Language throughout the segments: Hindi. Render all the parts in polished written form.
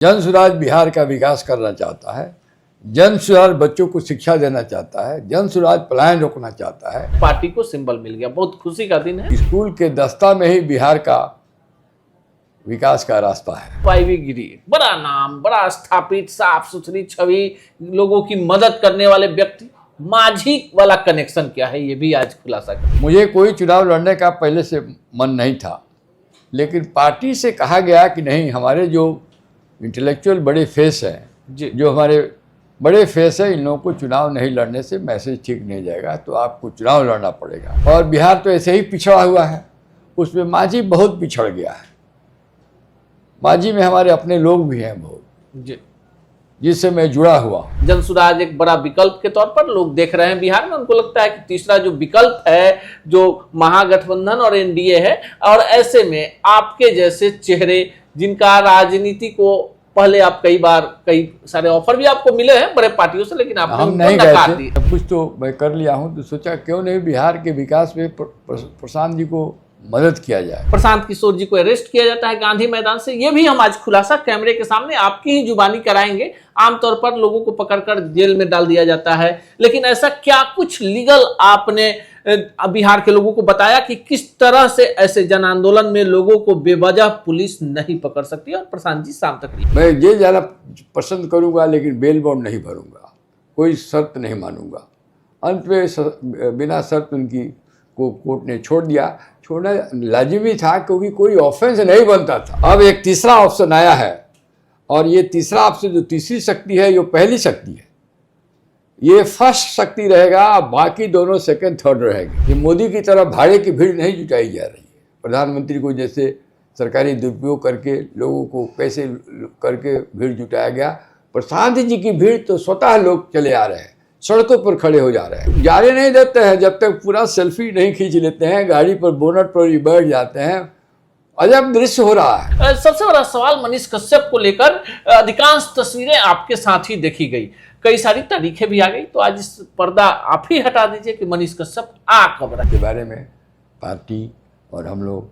जन सुराज बिहार का विकास करना चाहता है, जन सुराज बच्चों को शिक्षा देना चाहता है, जन सुराज पलायन रोकना चाहता है। पार्टी को सिंबल मिल गया, बहुत खुशी का दिन है। स्कूल के दस्ता में ही बिहार का विकास का रास्ता है। वाईवी गिरी, बड़ा नाम, बड़ा स्थापित, साफ सुथरी छवि, लोगों की मदद करने वाले व्यक्ति, माझी वाला कनेक्शन क्या है ये भी आज खुलासा किया। मुझे कोई चुनाव लड़ने का पहले से मन नहीं था, लेकिन पार्टी से कहा गया कि नहीं, हमारे जो इंटेलेक्चुअल बड़े फेस हैं, जो हमारे बड़े फेस है, इन लोगों को चुनाव नहीं लड़ने से मैसेज ठीक नहीं जाएगा, तो आपको चुनाव लड़ना पड़ेगा। और बिहार तो ऐसे ही पिछड़ा हुआ है, उसमें माझी बहुत पिछड़ गया है। माझी में हमारे अपने लोग भी हैं बहुत, जिससे मैं जुड़ा हुआ। जन सुराज एक बड़ा विकल्प के तौर पर लोग देख रहे हैं बिहार में। उनको लगता है कि तीसरा जो विकल्प है, जो महागठबंधन और एनडीए है, और ऐसे में आपके जैसे चेहरे जिनका राजनीति को पहले आप कई सारे ऑफर भी आपको मिले हैं बड़े पार्टियों से, लेकिन आपने हम नहीं गए थे। सब कुछ तो मैं कर लिया हूं, तो सोचा क्यों नहीं बिहार के विकास में प्रशांत जी को मदद किया जाए। प्रशांत किशोर जी को अरेस्ट किया जाता है गांधी मैदान से, ये भी हम आज खुलासा कैमरे के सामने आपकी ही जुबानी कराएंगे। आमतौर पर लोगों को पकड़कर जेल में डाल दिया जाता है, लेकिन ऐसा क्या कुछ लीगल आपने बिहार के लोगों को बताया कि किस तरह से ऐसे जन आंदोलन में लोगों को बेवजह पुलिस नहीं पकड़ सकती? और प्रशांत जी शाम तक मैं जेल जाना पसंद करूंगा, लेकिन बेल बॉन्ड नहीं भरूंगा, कोई शर्त नहीं मानूंगा। अंत में बिना शर्त उनकी को कोर्ट ने छोड़ दिया। छोड़ना लाजिमी था, क्योंकि कोई ऑफेंस नहीं बनता था। अब एक तीसरा ऑप्शन आया है, और ये तीसरा ऑप्शन जो तीसरी शक्ति है, ये पहली शक्ति है, ये फर्स्ट शक्ति रहेगा, बाकी दोनों सेकंड थर्ड रहेगी। ये मोदी की तरह भाड़े की भीड़ नहीं जुटाई जा रही है। प्रधानमंत्री को जैसे सरकारी दुरुपयोग करके लोगों को पैसे करके भीड़ जुटाया गया, प्रशांत जी की भीड़ तो स्वतः लोग चले आ रहे हैं, सड़कों पर खड़े हो जा रहे हैं। जाने नहीं देते हैं जब तक पूरा सेल्फी नहीं खींच लेते हैं, गाड़ी पर बोनट पर ही बैठ जाते हैं। अजब दृश्य हो रहा है। सबसे बड़ा सवाल मनीष कश्यप को लेकर, अधिकांश तस्वीरें आपके साथ ही देखी गई, कई सारी तारीखें भी आ गई, तो आज इस पर्दा आप ही हटा दीजिए कि मनीष कश्यप कब रहे। के बारे में पार्टी और हम लोग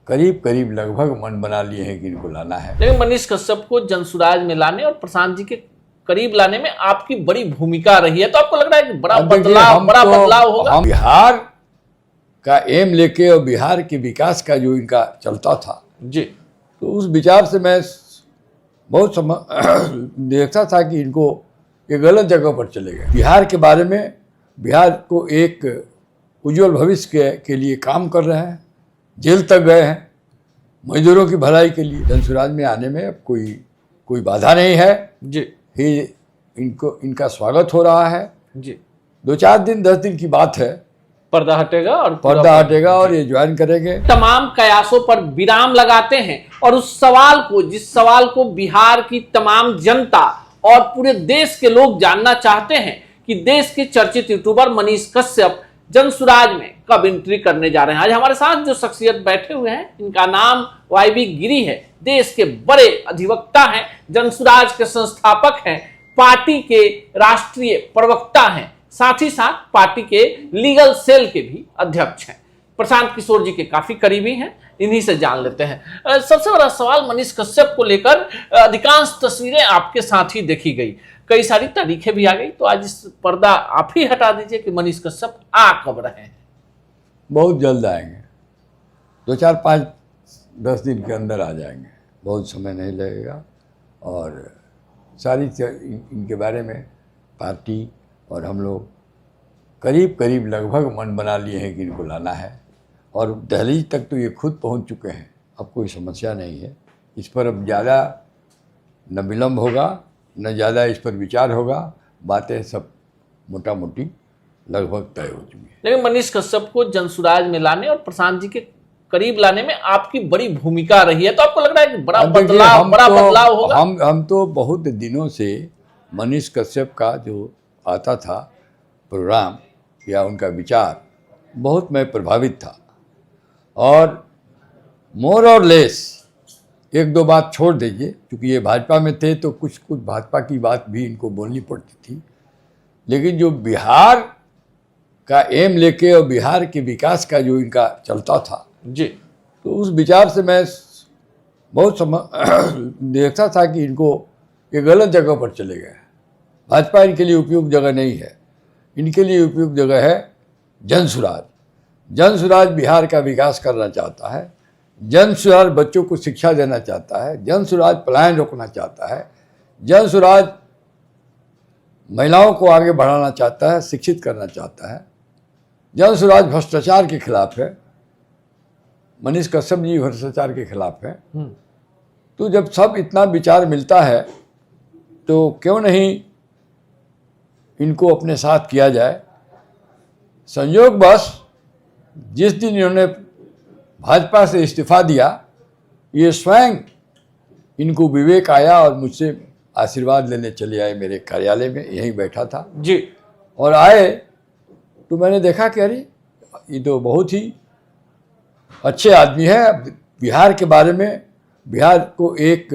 करीब लगभग मन बना लिए हैं कि इनको लाना है। लेकिन मनीष कश्यप को जनसुराज में लाने और प्रशांत जी के करीब लाने में आपकी बड़ी भूमिका रही है, तो आपको लग रहा है कि बड़ा बदलाव होगा? बिहार का एम लेके और बिहार के विकास का जो इनका चलता था जी, तो उस विचार से मैं बहुत देखता था कि इनको ये गलत जगह पर चले गए। बिहार के बारे में, बिहार को एक उज्जवल भविष्य के लिए काम कर रहे हैं, जेल तक गए हैं मजदूरों की भलाई के लिए। जनसुराज में आने में अब कोई बाधा नहीं है जी। इनका स्वागत हो रहा है जी। 2-4 दिन 10 दिन की बात है, पर्दा हटेगा और ये ज्वाइन करेंगे। तमाम कयासों पर विराम लगाते हैं और उस सवाल को, जिस सवाल को बिहार की तमाम जनता और पूरे देश के लोग जानना चाहते हैं कि देश के चर्चित यूट्यूबर मनीष कश्यप जनसुराज में कब एंट्री करने जा रहे हैं। आज हमारे साथ जो शख्सियत बैठे हुए हैं, इनका नाम वाईवी गिरी है, देश के बड़े अधिवक्ता हैं, जनसुराज के संस्थापक हैं, पार्टी के राष्ट्रीय प्रवक्ता हैं, साथ ही साथ पार्टी के लीगल सेल के भी अध्यक्ष हैं। प्रशांत किशोर जी के काफी करीबी हैं, इन्हीं से जान लेते हैं। सबसे बड़ा सवाल मनीष कश्यप को लेकर, अधिकांश तस्वीरें आपके साथ ही देखी गई, कई सारी तारीखें भी आ गई, तो आज इस पर्दा आप ही हटा दीजिए कि मनीष कश्यप कब रहे हैं? बहुत जल्द आएंगे, 2-4-5-10 दिन के अंदर आ जाएंगे, बहुत समय नहीं लगेगा। और सारी इनके बारे में पार्टी और हम लोग करीब लगभग मन बना लिए हैं कि इनको लाना है। और दहलीज तक तो ये खुद पहुंच चुके हैं, अब कोई समस्या नहीं है। इस पर अब ज़्यादा न विलम्ब होगा, न ज़्यादा इस पर विचार होगा। बातें सब मोटा मोटी लगभग तय हो चुकी है। लेकिन मनीष कश्यप को जनसुराज में लाने और प्रशांत जी के करीब लाने में आपकी बड़ी भूमिका रही है, तो आपको लग रहा है कि बड़ा बदलाव होगा? हम तो बहुत दिनों से मनीष कश्यप का जो आता था प्रोग्राम या उनका विचार, बहुत मैं प्रभावित था। और मोर और लेस 1-2 बात छोड़ दीजिए, क्योंकि ये भाजपा में थे तो कुछ भाजपा की बात भी इनको बोलनी पड़ती थी, लेकिन जो बिहार का एम लेके और बिहार के विकास का जो इनका चलता था जी, तो उस विचार से मैं देखता था कि इनको ये गलत जगह पर चले गए। भाजपा इनके लिए उपयुक्त जगह नहीं है। इनके लिए उपयुक्त जगह है जनसुराज। जनसुराज बिहार का विकास करना चाहता है। जनसुराज बच्चों को शिक्षा देना चाहता है। जनसुराज पलायन रोकना चाहता है। जनसुराज महिलाओं को आगे बढ़ाना चाहता है, शिक्षित करना चाहता है। जनसुराज भ्रष्टाचार के खिलाफ है। मनीष कश्यप जी भ्रष्टाचार के खिलाफ है। तो जब सब इतना विचार मिलता है तो क्यों नहीं इनको अपने साथ किया जाए। संयोगवश जिस दिन इन्होंने भाजपा से इस्तीफा दिया, ये स्वयं इनको विवेक आया और मुझसे आशीर्वाद लेने चले आए। मेरे कार्यालय में यहीं बैठा था जी। और आए तो मैंने देखा कि अरे ये तो बहुत ही अच्छे आदमी है। बिहार के बारे में, बिहार को एक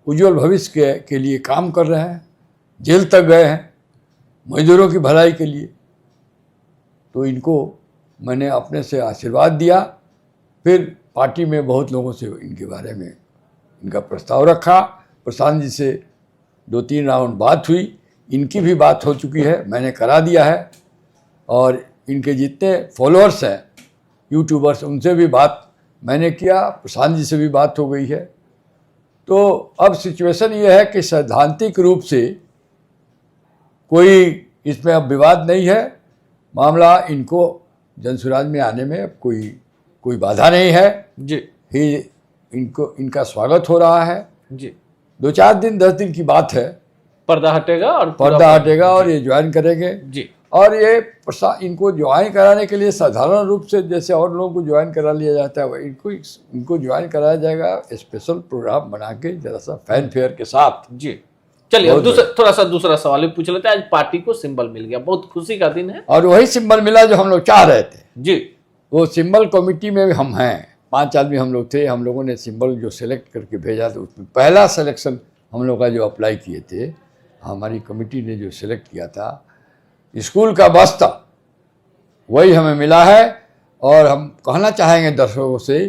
उज्जवल भविष्य के लिए काम कर रहे हैं। जेल तक गए हैं मजदूरों की भलाई के लिए। तो इनको मैंने अपने से आशीर्वाद दिया। फिर पार्टी में बहुत लोगों से इनके बारे में इनका प्रस्ताव रखा। प्रशांत जी से 2-3 राउंड बात हुई। इनकी भी बात हो चुकी है, मैंने करा दिया है। और इनके जितने फॉलोअर्स हैं यूट्यूबर्स, उनसे भी बात मैंने किया। प्रशांत जी से भी बात हो गई है। तो अब सिचुएशन ये है कि सैद्धांतिक रूप से कोई इसमें अब विवाद नहीं है। मामला इनको जनसुराज में आने में अब कोई बाधा नहीं है जी। ही इनका स्वागत हो रहा है जी। 2-4 दिन 10 दिन की बात है। पर्दा हटेगा और ये ज्वाइन करेंगे जी। और ये इनको ज्वाइन कराने के लिए साधारण रूप से जैसे और लोगों को ज्वाइन करा लिया जाता है, इनको ज्वाइन कराया जाएगा स्पेशल प्रोग्राम बना के, जरा सा फैन फेयर के साथ। जी। चलिए अब थोड़ा सा दूसरा सवाल भी पूछ लेते हैं। आज पार्टी को सिंबल मिल गया, बहुत खुशी का दिन है। और वही सिंबल मिला जो हम लोग चाह रहे थे जी। वो सिंबल कमेटी में हम हैं, 5 आदमी हम लोग थे। हम लोगों ने सिंबल जो सिलेक्ट करके भेजा था उसमें पहला सिलेक्शन हम लोग का जो अप्लाई किए थे, हमारी कमेटी ने जो सिलेक्ट किया था स्कूल का बस था, वही हमें मिला है। और हम कहना चाहेंगे दर्शकों से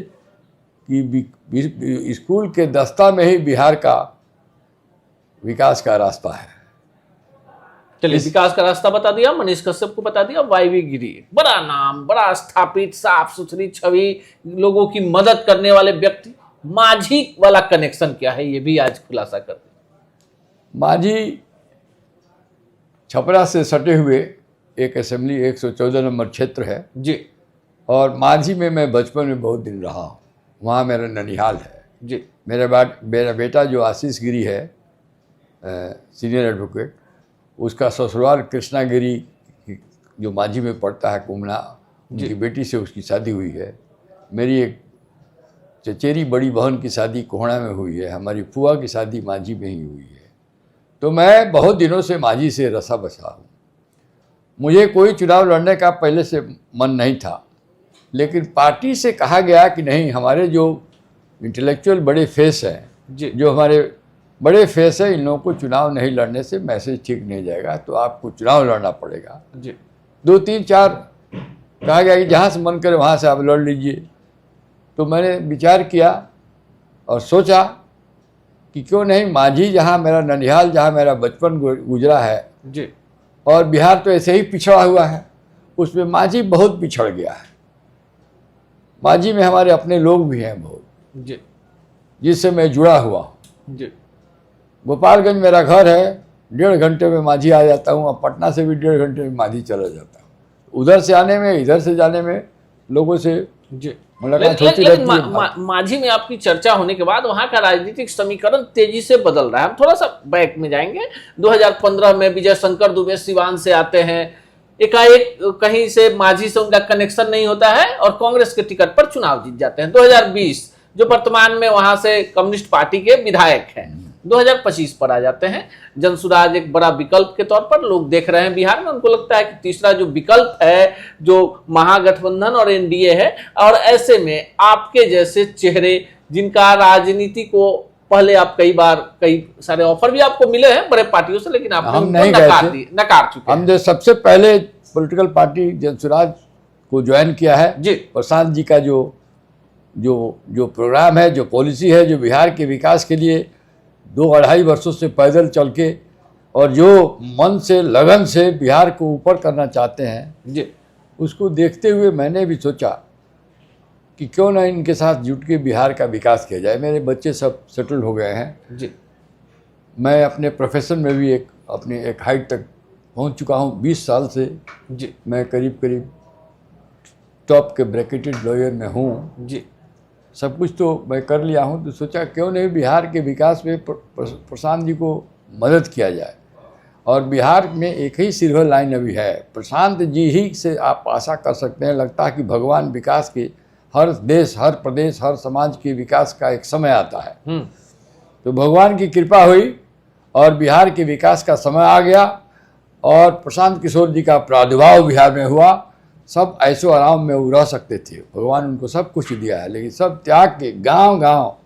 कि स्कूल के दस्ता में ही बिहार का विकास का रास्ता है। चलिए, विकास का रास्ता बता दिया, मनीष कश्यप को बता दिया, वाईवी गिरी बड़ा नाम, बड़ा स्थापित, साफ सुथरी छवि, लोगों की मदद करने वाले व्यक्ति। माझी वाला कनेक्शन क्या है, ये भी आज खुलासा कर दें। माझी छपरा से सटे हुए एक असेंबली 114 नंबर क्षेत्र है जी। और माझी में मैं बचपन में बहुत दिन रहा हूँ। वहाँ मेरा ननिहाल है जी। मेरा बेटा जो आशीष गिरी है सीनियर एडवोकेट, उसका ससुराल कृष्णा गिरी जो माझी में पड़ता है कुमना, उनकी बेटी से उसकी शादी हुई है। मेरी एक चचेरी बड़ी बहन की शादी कोहड़ा में हुई है। हमारी फुआ की शादी माझी में ही हुई है। तो मैं बहुत दिनों से माझी से रसा बसा हूँ। मुझे कोई चुनाव लड़ने का पहले से मन नहीं था, लेकिन पार्टी से कहा गया कि नहीं, हमारे जो इंटेलेक्चुअल बड़े फेस हैं, जो हमारे बड़े फेस है, इन लोगों को चुनाव नहीं लड़ने से मैसेज ठीक नहीं जाएगा, तो आपको चुनाव लड़ना पड़ेगा जी। 2-3-4 कहा गया कि जहाँ से मन करे वहाँ से आप लड़ लीजिए। तो मैंने विचार किया और सोचा कि क्यों नहीं माझी, जहाँ मेरा ननिहाल, जहाँ मेरा बचपन गुजरा है जी, और बिहार तो ऐसे ही पिछड़ा हुआ है, उसमें माझी बहुत पिछड़ गया है। माझी में हमारे अपने लोग भी हैं बहुत जी, जिससे मैं जुड़ा हुआ हूँ जी। गोपालगंज मेरा घर है, 1.5 घंटे में माझी आ जाता हूँ। अब पटना से भी 1.5 घंटे में माझी चला जाता हूँ। उधर से आने में, इधर से जाने में लोगों से जी मुलाकात होती रहती है। माझी में आपकी चर्चा होने के बाद वहां का राजनीतिक समीकरण तेजी से बदल रहा है। हम थोड़ा सा बैक में जाएंगे। 2015 में विजय शंकर दुबे सिवान से आते हैं, एकाएक कहीं से माझी से उनका कनेक्शन नहीं होता है और कांग्रेस के टिकट पर चुनाव जीत जाते हैं। 2020 जो वर्तमान में वहां से कम्युनिस्ट पार्टी के विधायक हैं, 2025 पर आ जाते हैं। जनसुराज एक बड़ा विकल्प के तौर पर लोग देख रहे हैं बिहार में। उनको लगता है कि तीसरा जो विकल्प है, जो महागठबंधन और एनडीए है, और ऐसे में आपके जैसे चेहरे जिनका राजनीति को पहले आप कई सारे ऑफर भी आपको मिले हैं बड़े पार्टियों से, लेकिन आपने नकार चुके। हमने सबसे पहले पॉलिटिकल पार्टी जनसुराज को ज्वाइन किया है जी। प्रशांत जी का जो जो प्रोग्राम है, जो पॉलिसी है, जो बिहार के विकास के लिए 2-2.5 वर्षों से पैदल चल के और जो मन से लगन से बिहार को ऊपर करना चाहते हैं जी उसको देखते हुए मैंने भी सोचा कि क्यों ना इनके साथ जुट के बिहार का विकास किया जाए। मेरे बच्चे सब सेटल हो गए हैं। जी मैं अपने प्रोफेशन में भी एक हाइट तक पहुंच चुका हूं। 20 साल से जी मैं करीब टॉप के ब्रैकेटेड लॉयर में हूं। जी सब कुछ तो मैं कर लिया हूं, तो सोचा क्यों नहीं बिहार के विकास में प्रशांत जी को मदद किया जाए। और बिहार में एक ही सिल्वर लाइन अभी है, प्रशांत जी ही से आप आशा कर सकते हैं। लगता है कि भगवान विकास के हर देश, हर प्रदेश, हर समाज के विकास का एक समय आता है। तो भगवान की कृपा हुई और बिहार के विकास का समय आ गया और प्रशांत किशोर जी का प्रादुर्भाव बिहार में हुआ। सब ऐशो आराम में वो रह सकते थे, भगवान उनको सब कुछ दिया है, लेकिन सब त्याग के गांव-गांव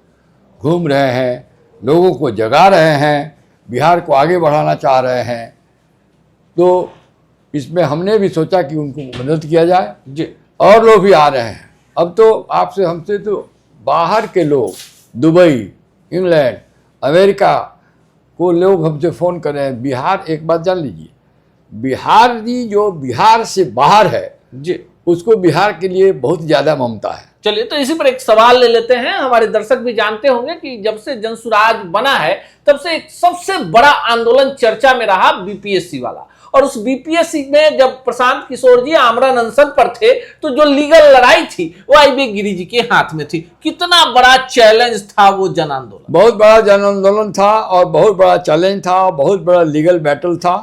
घूम रहे हैं, लोगों को जगा रहे हैं, बिहार को आगे बढ़ाना चाह रहे हैं। तो इसमें हमने भी सोचा कि उनको मदद किया जाए जी। और लोग भी आ रहे हैं। अब तो आपसे हमसे तो बाहर के लोग, दुबई, इंग्लैंड, अमेरिका को लोग हमसे फ़ोन कर रहे हैं। बिहार, एक बात जान लीजिए, बिहार जी जो बिहार से बाहर है जी, उसको बिहार के लिए बहुत ज़्यादा ममता है। चलिए तो इसी पर एक सवाल ले लेते हैं। हमारे दर्शक भी जानते होंगे कि जब से जनसुराज बना है तब से एक सबसे बड़ा आंदोलन चर्चा में रहा बीपीएससी वाला। और उस बीपीएससी में जब प्रशांत किशोर जी आमरण अनशन पर थे तो जो लीगल लड़ाई थी वो आई.बी. गिरी जी के हाथ में थी। कितना बड़ा चैलेंज था वो जन आंदोलन, बहुत बड़ा जन आंदोलन था और बहुत बड़ा चैलेंज था और बहुत बड़ा लीगल बैटल था।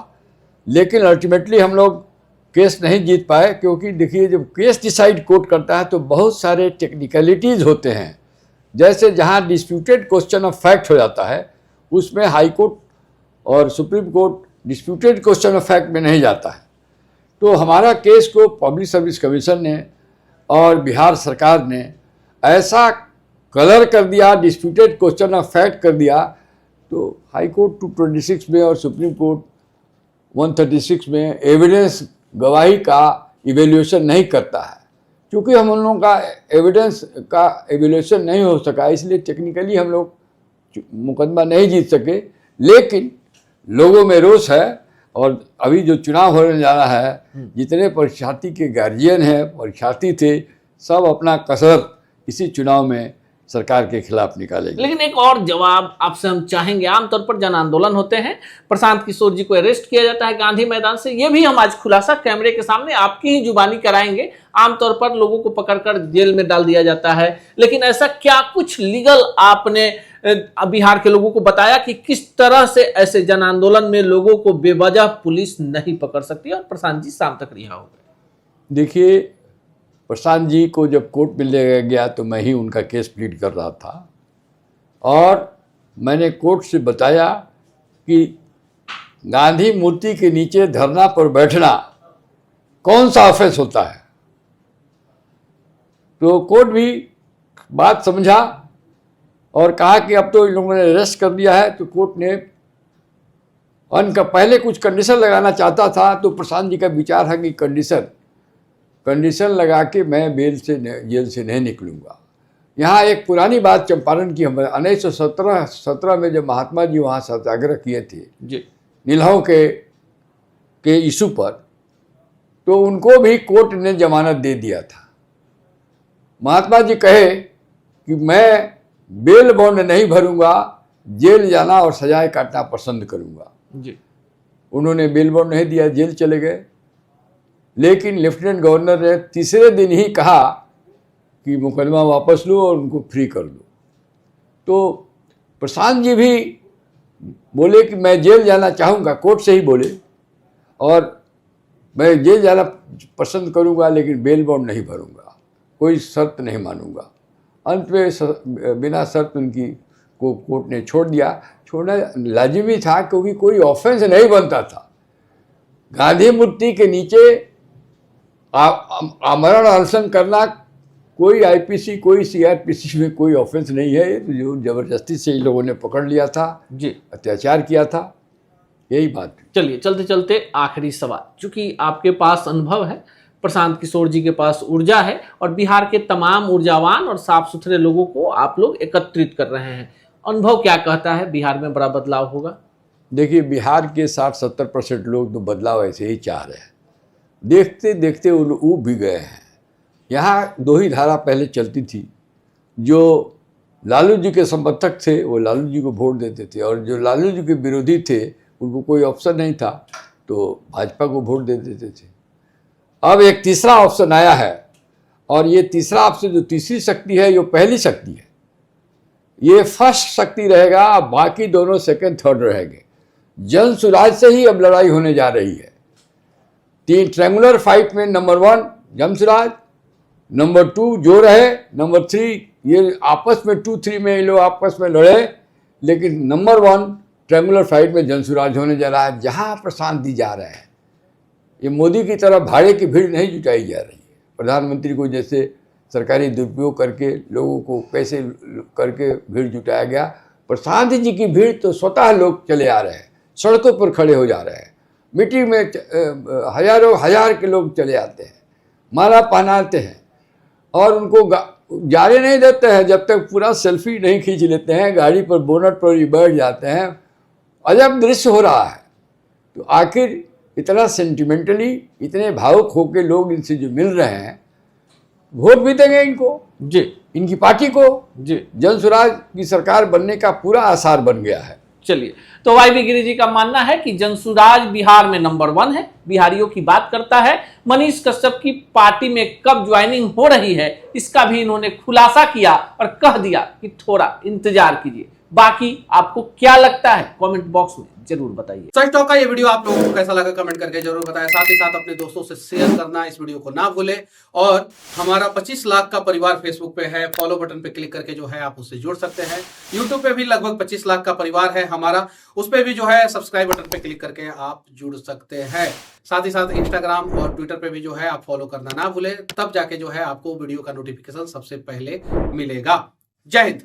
लेकिन अल्टीमेटली हम लोग केस नहीं जीत पाए, क्योंकि देखिए जब केस डिसाइड कोर्ट करता है तो बहुत सारे टेक्निकलिटीज़ होते हैं। जैसे जहाँ डिस्प्यूटेड क्वेश्चन ऑफ फैक्ट हो जाता है उसमें हाई कोर्ट और supreme court disputed question of fact में नहीं जाता है। तो हमारा केस को पब्लिक सर्विस कमीशन ने और बिहार सरकार ने ऐसा कलर कर दिया, डिस्प्यूटेड क्वेश्चन ऑफ फैक्ट कर दिया, तो हाई कोर्ट 226 में और सुप्रीम कोर्ट 136 में एविडेंस गवाही का इवेल्यूएशन नहीं करता है। क्योंकि हम उन लोगों का एविडेंस का इवेल्यूएशन नहीं हो सका, इसलिए टेक्निकली हम लोग मुकदमा नहीं जीत सके। लेकिन लोगों में रोष है और अभी जो चुनाव होने जा रहा है, जितने परीक्षार्थी के गार्जियन हैं, परीक्षार्थी थे, सब अपना कसर इसी चुनाव में सरकार के खिलाफ निकालेंगे। लेकिन एक और जवाब आपसे हम चाहेंगे। आमतौर पर जन आंदोलन होते हैं, प्रशांत किशोर जी को अरेस्ट किया जाता है गांधी मैदान से, ये भी हम आज खुलासा कैमरे के सामने आपकी ही जुबानी कराएंगे। आमतौर पर लोगों को पकड़कर जेल में डाल दिया जाता है, लेकिन ऐसा क्या कुछ लीगल आपने बिहार के लोगों को बताया कि किस तरह से ऐसे जन आंदोलन में लोगों को बेवजह पुलिस नहीं पकड़ सकती और प्रशांत जी शाम तक रिहा हो गए? देखिए, प्रशांत जी को जब कोर्ट में ले गया तो मैं ही उनका केस प्लीड कर रहा था और मैंने कोर्ट से बताया कि गांधी मूर्ति के नीचे धरना पर बैठना कौन सा ऑफेंस होता है। तो कोर्ट भी बात समझा और कहा कि अब तो इन लोगों ने अरेस्ट कर दिया है। तो कोर्ट ने उनका पहले कुछ कंडीशन लगाना चाहता था, तो प्रशांत जी का विचार है कि कंडीशन लगा के मैं जेल से नहीं निकलूँगा। यहाँ एक पुरानी बात चंपारण की, हम 1917 में जब महात्मा जी वहाँ सत्याग्रह किए थे जी नीलहों के इशू पर, तो उनको भी कोर्ट ने जमानत दे दिया था। महात्मा जी कहे कि मैं बेल बॉन्ड नहीं भरूंगा, जेल जाना और सजाएं काटना पसंद करूंगा। जी, उन्होंने बेल बॉन्ड नहीं दिया, जेल चले गए। लेकिन लेफ्टिनेंट गवर्नर ने तीसरे दिन ही कहा कि मुकदमा वापस लो और उनको फ्री कर दो। तो प्रशांत जी भी बोले कि मैं जेल जाना चाहूँगा, कोर्ट से ही बोले, और मैं जेल जाना पसंद करूँगा लेकिन बेल बॉन्ड नहीं भरूँगा, कोई शर्त नहीं मानूंगा। अंत में बिना शर्त उनकी को कोर्ट ने छोड़ दिया। छोड़ना लाजिमी था क्योंकि कोई ऑफेंस नहीं बनता था। गांधी मूर्ति के नीचे आमरण अनशन करना कोई आईपीसी, कोई सीआरपीसी में कोई ऑफेंस नहीं है। ये तो जो जबरदस्ती से इन लोगों ने पकड़ लिया था जी, अत्याचार किया था, यही बात। चलिए चलते चलते आखिरी सवाल, चूंकि आपके पास अनुभव है, प्रशांत किशोर जी के पास ऊर्जा है और बिहार के तमाम ऊर्जावान और साफ सुथरे लोगों को आप लोग एकत्रित कर रहे हैं। अनुभव क्या कहता है, बिहार में बड़ा बदलाव होगा? देखिए, बिहार के 60-70% लोग तो बदलाव ऐसे ही चाह रहे हैं। देखते देखते वो ऊब भी गए हैं। यहाँ दो ही धारा पहले चलती थी। जो लालू जी के समर्थक थे वो लालू जी को वोट देते थे, और जो लालू जी के विरोधी थे उनको कोई ऑप्शन नहीं था तो भाजपा को वोट दे देते थे। अब एक तीसरा ऑप्शन आया है, और ये तीसरा ऑप्शन जो तीसरी शक्ति है ये पहली शक्ति है। ये फर्स्ट शक्ति रहेगा, बाकी दोनों सेकंड थर्ड रहेंगे। जन सुराज से ही अब लड़ाई होने जा रही है। तीन ट्रायंगुलर फाइट में नंबर 1 जमसुराज, नंबर 2 जो रहे, नंबर 3 ये आपस में 2-3 में ये लोग आपस में लड़े, लेकिन नंबर 1 ट्रायंगुलर फाइट में जनसुराज होने जा रहा है, जहां प्रशांत दी जा रहे हैं। ये मोदी की तरह भाड़े की भीड़ नहीं जुटाई जा रही है। प्रधानमंत्री को जैसे सरकारी दुरुपयोग करके लोगों को पैसे करके भीड़ जुटाया गया, प्रशांत जी की भीड़ तो स्वतः लोग चले आ रहे हैं, सड़कों पर खड़े हो जा रहे हैं। मीटिंग में हजारों हजार के लोग चले आते हैं, माला पहनाते हैं और उनको जाने नहीं देते हैं जब तक पूरा सेल्फी नहीं खींच लेते हैं। गाड़ी पर बोनट पर ही बैठ जाते हैं। अजब दृश्य हो रहा है। तो आखिर इतना सेंटिमेंटली, इतने भावुक होकर लोग इनसे जो मिल रहे हैं, वोट भी देंगे इनको जी, इनकी पार्टी को जी। जनसुराज की सरकार बनने का पूरा आसार बन गया है। चलिए, तो वाई गिरी जी का मानना है कि जनसुराज बिहार में नंबर 1 है, बिहारियों की बात करता है। मनीष कश्यप की पार्टी में कब ज्वाइनिंग हो रही है इसका भी इन्होंने खुलासा किया और कह दिया कि थोड़ा इंतजार कीजिए। बाकी आपको क्या लगता है कमेंट बॉक्स में जरूर बताइए। सच टॉक का ये वीडियो आप लोगों को कैसा लगा कमेंट करके जरूर बताएं। साथ ही साथ अपने दोस्तों से शेयर करना इस वीडियो को ना भूलें। और हमारा 25 लाख का परिवार फेसबुक पे है, फॉलो बटन पे क्लिक करके जो है आप उससे जुड़ सकते हैं। यूट्यूब पे भी लगभग 25 लाख का परिवार है हमारा, उस पर भी जो है सब्सक्राइब बटन पे क्लिक करके आप जुड़ सकते हैं। साथ ही साथ इंस्टाग्राम और ट्विटर पे भी जो है आप फॉलो करना ना भूलें, तब जाके जो है आपको वीडियो का नोटिफिकेशन सबसे पहले मिलेगा। जय हिंद।